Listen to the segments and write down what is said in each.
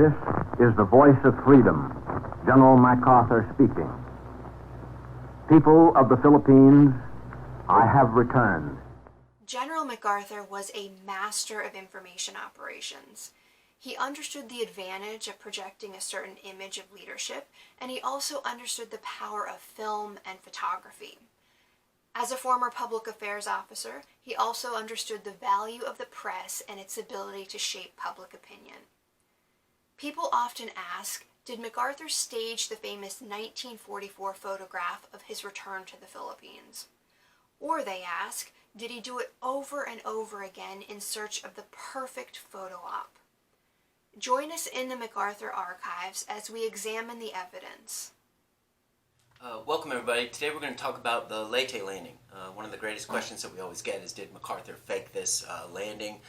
This is the voice of freedom. General MacArthur speaking. People of the Philippines, I have returned. General MacArthur was a master of information operations. He understood the advantage of projecting a certain image of leadership, and he also understood the power of film and photography. As a former public affairs officer, he also understood the value of the press and its ability to shape public opinion. People often ask, did MacArthur stage the famous 1944 photograph of his return to the Philippines? Or they ask, did he do it over and over again in search of the perfect photo op? Join us in the MacArthur Archives as we examine the evidence. Welcome everybody. Today we're going to talk about the Leyte landing. One of the greatest questions that we always get is, did MacArthur fake this landing?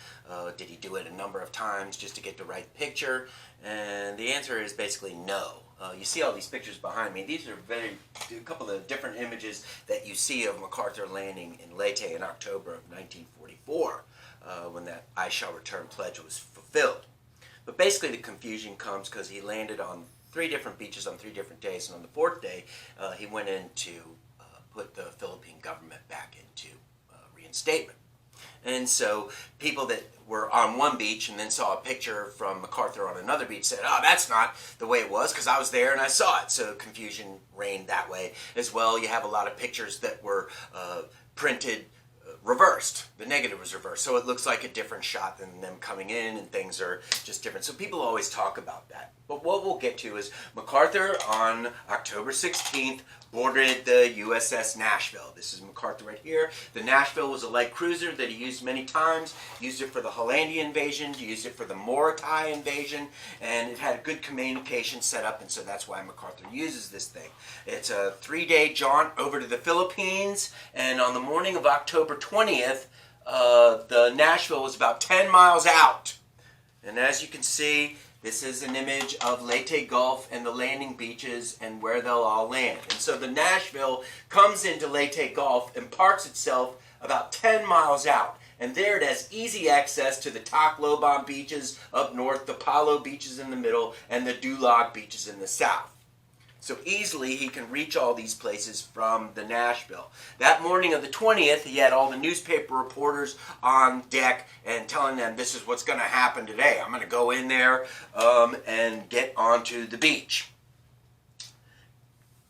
Did he do it a number of times just to get the right picture? And the answer is basically no. You see all these pictures behind me. These are a couple of different images that you see of MacArthur landing in Leyte in October of 1944 when that I shall return pledge was fulfilled. But basically the confusion comes because he landed on 3 different beaches on 3 different days, and on the 4th day he went in to put the Philippine government back into reinstatement. And so people that were on one beach and then saw a picture from MacArthur on another beach said, oh, that's not the way it was because I was there and I saw it. So confusion reigned that way as well. You have a lot of pictures that were printed reversed. The negative was reversed, so it looks like a different shot than them coming in, and things are just different. So people always talk about that. But what we'll get to is MacArthur on October 16th boarded the USS Nashville. This is MacArthur right here. The Nashville was a light cruiser that he used many times. Used it for the Hollandia invasion, used it for the Morotai invasion, and it had good communication set up, and so that's why MacArthur uses this thing. It's a 3-day jaunt over to the Philippines, and on the morning of October 20th, the Nashville was about 10 miles out. And as you can see, this is an image of Leyte Gulf and the landing beaches and where they'll all land. And so the Nashville comes into Leyte Gulf and parks itself about 10 miles out. And there it has easy access to the Tacloban beaches up north, the Palo beaches in the middle, and the Dulag beaches in the south. So easily he can reach all these places from the Nashville. That morning of the 20th, he had all the newspaper reporters on deck and telling them, this is what's going to happen today. I'm going to go in there and get onto the beach.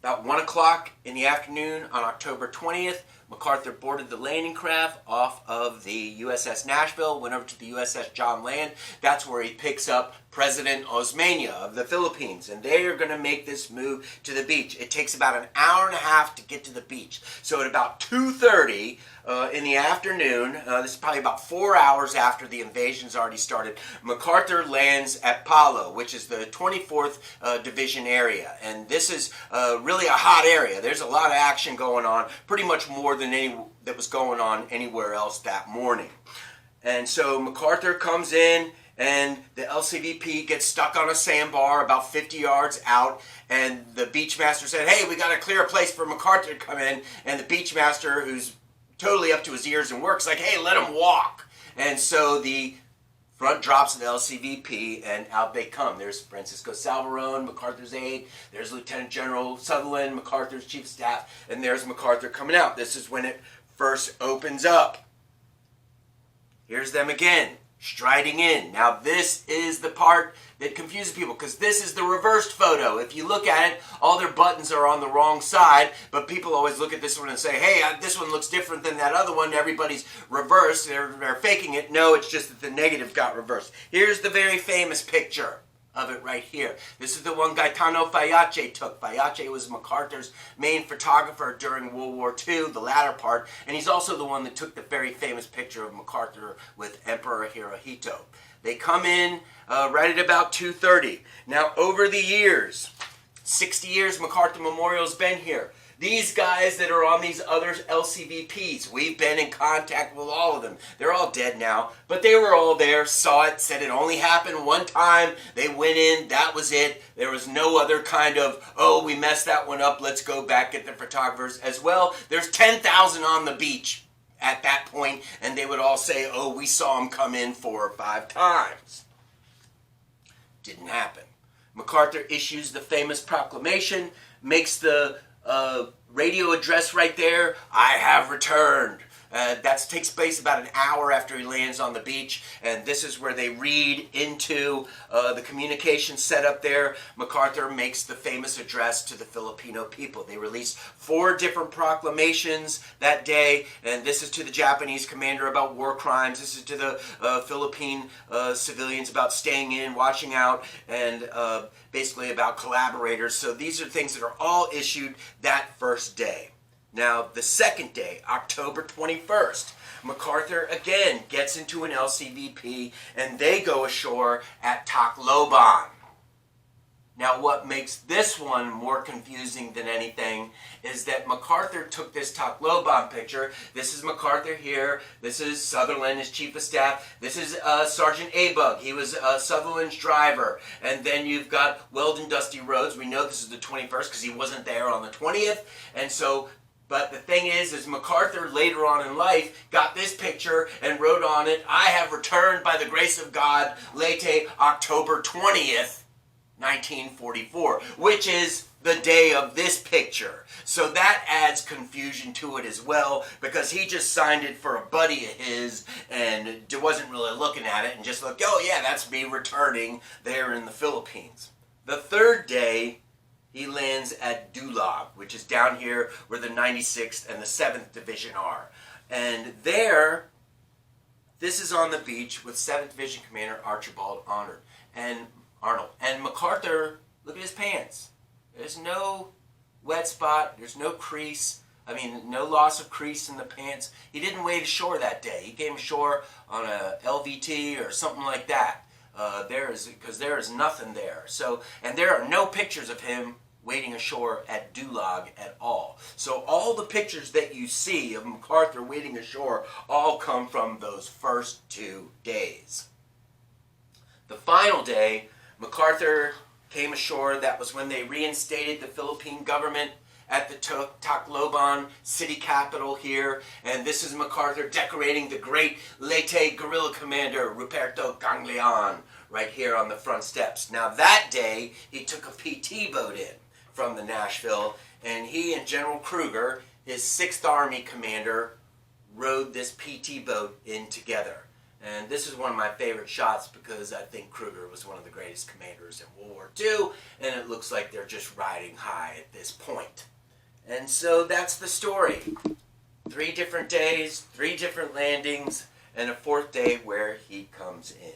About 1 o'clock in the afternoon on October 20th, MacArthur boarded the landing craft off of the USS Nashville, went over to the USS John Land. That's where he picks up President Osmeña of the Philippines, and they are going to make this move to the beach. It takes about an hour and a half to get to the beach. So at about 2:30 in the afternoon, this is probably about 4 hours after the invasion's already started, MacArthur lands at Palo, which is the 24th Division area. And this is really a hot area. There's a lot of action going on, pretty much more than any that was going on anywhere else that morning. And so MacArthur comes in, and the LCVP gets stuck on a sandbar about 50 yards out, and the beachmaster said, hey, we got to clear a place for MacArthur to come in, and the beachmaster, who's totally up to his ears in work, is like, hey, let him walk. And so the front drops of the LCVP, and out they come. There's Francisco Salvarone, MacArthur's aide. There's Lieutenant General Sutherland, MacArthur's chief of staff, and there's MacArthur coming out. This is when it first opens up. Here's them again, striding in. Now this is the part that confuses people, because this is the reversed photo. If you look at it, all their buttons are on the wrong side, but people always look at this one and say, hey, this one looks different than that other one. Everybody's reversed. They're faking it. No, it's just that the negative got reversed. Here's the very famous picture of it right here. This is the one Gaetano Fayache took. Fayache was MacArthur's main photographer during World War II, the latter part, and he's also the one that took the very famous picture of MacArthur with Emperor Hirohito. They come in right at about 2:30. Now, over the years, 60 years MacArthur Memorial's been here. These guys that are on these other LCVPs, we've been in contact with all of them. They're all dead now, but they were all there, saw it, said it only happened one time. They went in, that was it. There was no other kind of, oh, we messed that one up, let's go back, get the photographers as well. There's 10,000 on the beach at that point, and they would all say, oh, we saw him come in 4 or 5 times. Didn't happen. MacArthur issues the famous proclamation, makes the radio address right there, "I have returned." That takes place about an hour after he lands on the beach, and this is where they read into the communication set up there. MacArthur makes the famous address to the Filipino people. They released 4 different proclamations that day, and this is to the Japanese commander about war crimes, this is to the Philippine civilians about staying in, watching out, and basically about collaborators. So these are things that are all issued that first day. Now, the second day, October 21st, MacArthur again gets into an LCVP and they go ashore at Tacloban. Now, what makes this one more confusing than anything is that MacArthur took this Tacloban picture. This is MacArthur here. This is Sutherland, his chief of staff. This is Sergeant Abug. He was Sutherland's driver. And then you've got Weldon Dusty Rhodes. We know this is the 21st because he wasn't there on the 20th. And so, but the thing is MacArthur later on in life got this picture and wrote on it, "I have returned by the grace of God, Leyte, October 20th, 1944, which is the day of this picture. So that adds confusion to it as well, because he just signed it for a buddy of his and wasn't really looking at it and just looked, oh yeah, that's me returning there in the Philippines. The third day, he lands at Dulag, which is down here where the 96th and the 7th Division are. And there, this is on the beach with 7th Division Commander Archibald Arnold. And MacArthur, look at his pants. There's no wet spot. There's no crease. I mean, no loss of crease in the pants. He didn't wade ashore that day. He came ashore on a LVT or something like that. Because there is nothing there. So, and there are no pictures of him wading ashore at Dulag at all. So all the pictures that you see of MacArthur wading ashore all come from those first 2 days. The final day, MacArthur came ashore. That was when they reinstated the Philippine government at the Tacloban city capital here. And this is MacArthur decorating the great Leyte guerrilla commander, Ruperto Ganglion, right here on the front steps. Now that day, he took a PT boat in from the Nashville, and he and General Kruger, his 6th Army commander, rode this PT boat in together. And this is one of my favorite shots because I think Kruger was one of the greatest commanders in World War II, and it looks like they're just riding high at this point. And so that's the story. 3 different days, 3 different landings, and a 4th day where he comes in.